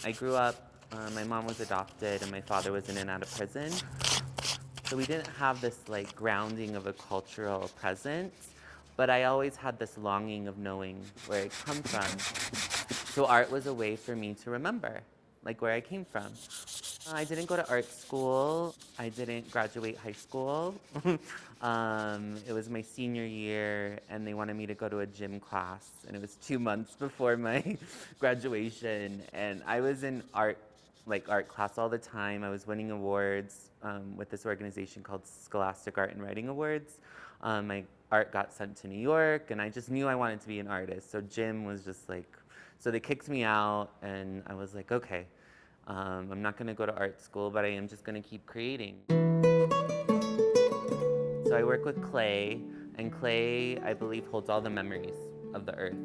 I grew up, my mom was adopted and my father was in and out of prison. So we didn't have this like grounding of a cultural presence, but I always had this longing of knowing where I come from. So art was a way for me to remember, like where I came from. I didn't go to art school. I didn't graduate high school. It was my senior year, and they wanted me to go to a gym class, and it was 2 months before my graduation. And I was in art class all the time. I was winning awards with this organization called Scholastic Art and Writing Awards. My art got sent to New York, and I just knew I wanted to be an artist. So gym was just like, so they kicked me out, and I was like, okay. I'm not going to go to art school, but I am just going to keep creating. So I work with clay, and clay, I believe, holds all the memories of the earth.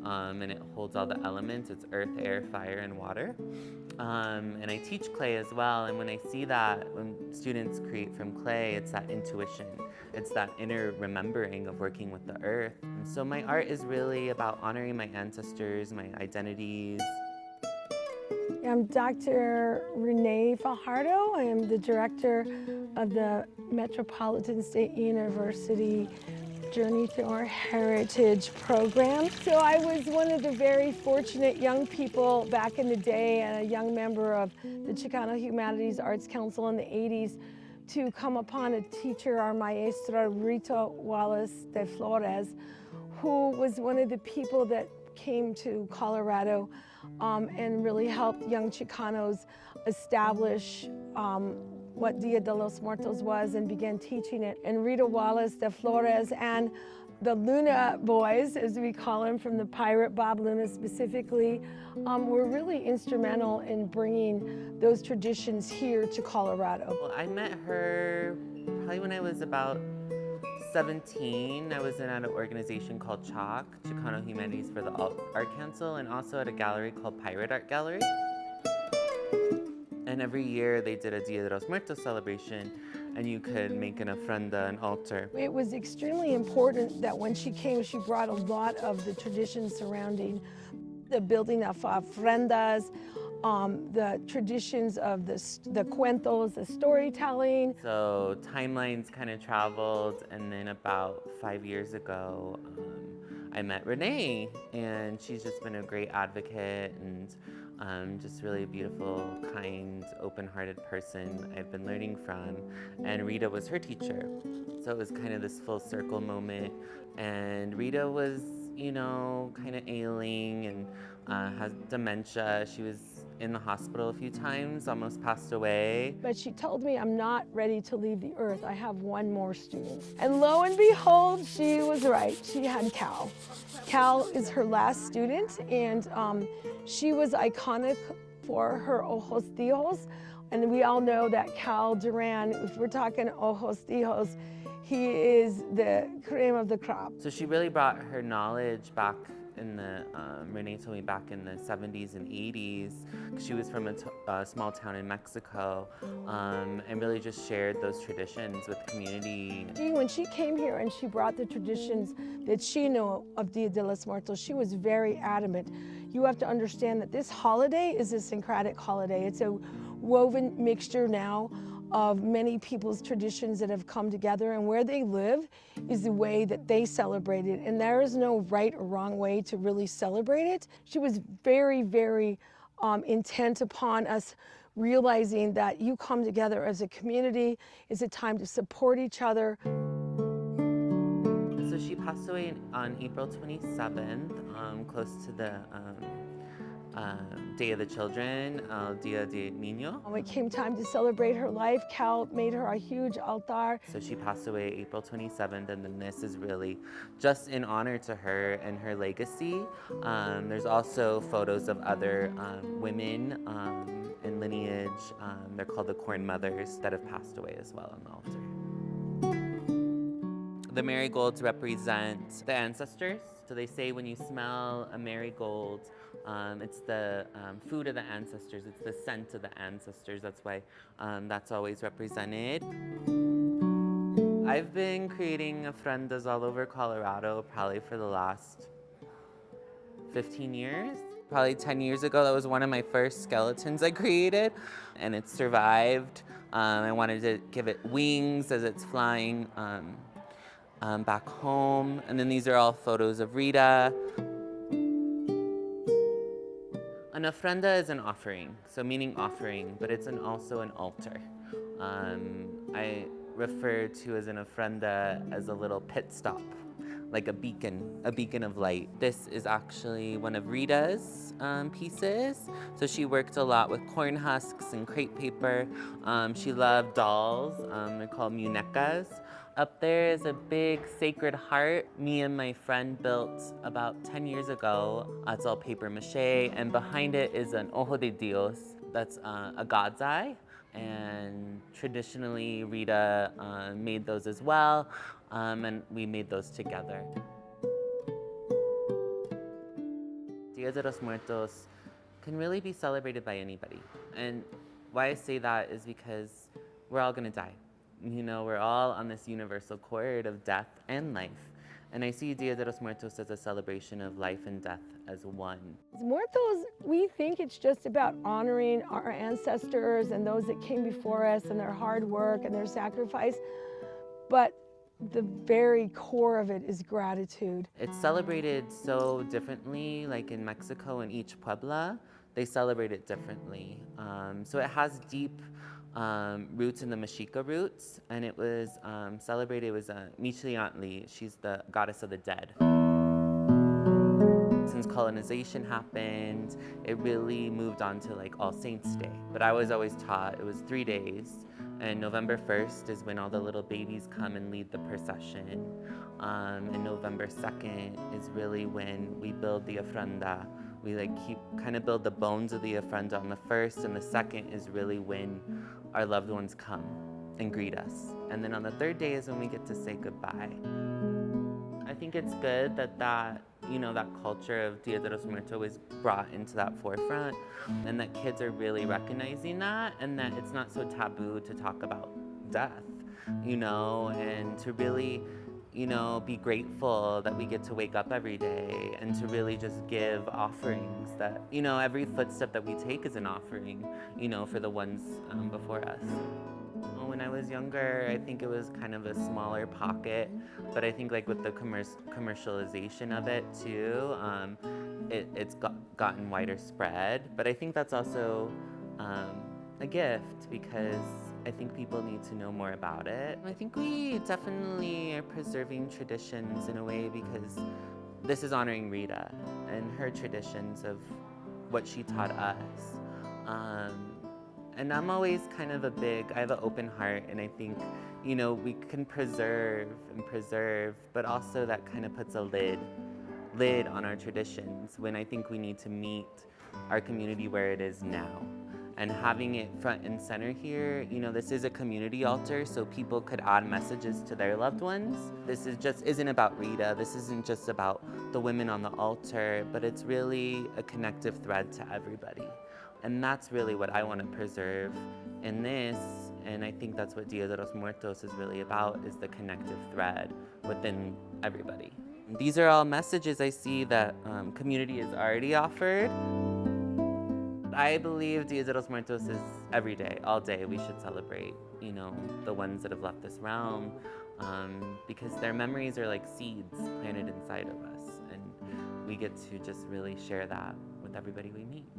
And it holds all the elements. It's earth, air, fire, and water. And I teach clay as well, and when I see that, when students create from clay, it's that intuition. It's that inner remembering of working with the earth. And so my art is really about honoring my ancestors, my identities. I'm Dr. Renée Fajardo. I am the director of the Metropolitan State University Journey Through Our Heritage program. So I was one of the very fortunate young people back in the day and a young member of the Chicano Humanities Arts Council in the 80s to come upon a teacher, our maestra Rita Wallace de Flores, who was one of the people that came to Colorado and really helped young Chicanos establish what Dia de los Muertos was and began teaching it. And Rita Wallace de Flores and the Luna boys, as we call them, from the pirate Bob Luna specifically, were really instrumental in bringing those traditions here to Colorado. Well, I met her probably when I was about 17. I was in at an organization called CHOC, Chicano Humanities for the Art Council, and also at a gallery called Pirate Art Gallery. And every year they did a Dia de los Muertos celebration, and you could make an ofrenda, an altar. It was extremely important that when she came, she brought a lot of the traditions surrounding the building of ofrendas, the traditions of the cuentos, the storytelling. So timelines kind of traveled, and then about 5 years ago, I met Renée, and she's just been a great advocate and just really a beautiful, kind, open-hearted person I've been learning from. And Rita was her teacher. So it was kind of this full circle moment. And Rita was, you know, kind of ailing and has dementia. She was in the hospital a few times, almost passed away. But she told me, I'm not ready to leave the earth. I have one more student. And lo and behold, she was right. She had Cal. Cal is her last student, and she was iconic for her ojos dijos. And we all know that Cal Duran, if we're talking ojos dijos, he is the cream of the crop. So she really brought her knowledge back in the, Renée told me back in the 70s and 80s, because she was from a small town in Mexico, and really just shared those traditions with the community. When she came here and she brought the traditions that she knew of Dia de los Muertos, she was very adamant. You have to understand that this holiday is a syncretic holiday. It's a woven mixture now of many people's traditions that have come together, and where they live is the way that they celebrate it, and there is no right or wrong way to really celebrate it. She was very, very intent upon us realizing that you come together as a community. It's a time to support each other. So she passed away on April 27th, close to the Day of the Children, Dia de Niño. When it came time to celebrate her life, Cal made her a huge altar. So she passed away April 27th, and then this is really just in honor to her and her legacy. There's also photos of other women in lineage. They're called the Corn Mothers that have passed away as well on the altar. The marigolds represent the ancestors. So they say when you smell a marigold, it's the food of the ancestors. It's the scent of the ancestors. That's why that's always represented. I've been creating ofrendas all over Colorado probably for the last 15 years. Probably 10 years ago, that was one of my first skeletons I created, and it survived. I wanted to give it wings as it's flying back home. And then these are all photos of Rita. An ofrenda is an offering, so meaning offering, but it's also an altar. I refer to as an ofrenda as a little pit stop, like a beacon of light. This is actually one of Rita's pieces. So she worked a lot with corn husks and crepe paper. She loved dolls, they're called muñecas. Up there is a big sacred heart me and my friend built about 10 years ago. It's all paper mache, and behind it is an ojo de Dios, that's a God's eye. And traditionally, Rita made those as well, and we made those together. Dia de los Muertos can really be celebrated by anybody. And why I say that is because we're all gonna die. You know, we're all on this universal chord of death and life. And I see Dia de los Muertos as a celebration of life and death as one. Muertos, we think it's just about honoring our ancestors and those that came before us and their hard work and their sacrifice, but the very core of it is gratitude. It's celebrated so differently, like in Mexico, in each puebla, they celebrate it differently. So it has deep roots in the Mexica roots, and it was celebrated, it was Michliantli, she's the goddess of the dead. Since colonization happened, it really moved on to like All Saints Day. But I was always taught it was 3 days, and November 1st is when all the little babies come and lead the procession. And November 2nd is really when we build the ofrenda. We like kind of build the bones of the ofrenda on the 1st, and the 2nd is really when our loved ones come and greet us. And then on the 3rd day is when we get to say goodbye. I think it's good that that culture of Dia de los Muertos is brought into that forefront, and that kids are really recognizing that, and that it's not so taboo to talk about death, and to really, be grateful that we get to wake up every day and to really just give offerings that, every footstep that we take is an offering, for the ones before us. When I was younger, I think it was kind of a smaller pocket, but I think like with the commercialization of it too, it's gotten wider spread. But I think that's also a gift, because I think people need to know more about it. I think we definitely are preserving traditions in a way, because this is honoring Rita and her traditions of what she taught us. And I'm always kind of I have an open heart, and I think, we can preserve, but also that kind of puts a lid on our traditions, when I think we need to meet our community where it is now. And having it front and center here, this is a community altar, so people could add messages to their loved ones. This isn't about Rita, this isn't just about the women on the altar, but it's really a connective thread to everybody. And that's really what I want to preserve in this, and I think that's what Dia de los Muertos is really about, is the connective thread within everybody. These are all messages I see that community has already offered. I believe Dia de los Muertos is every day, all day, we should celebrate, the ones that have left this realm, because their memories are like seeds planted inside of us, and we get to just really share that with everybody we meet.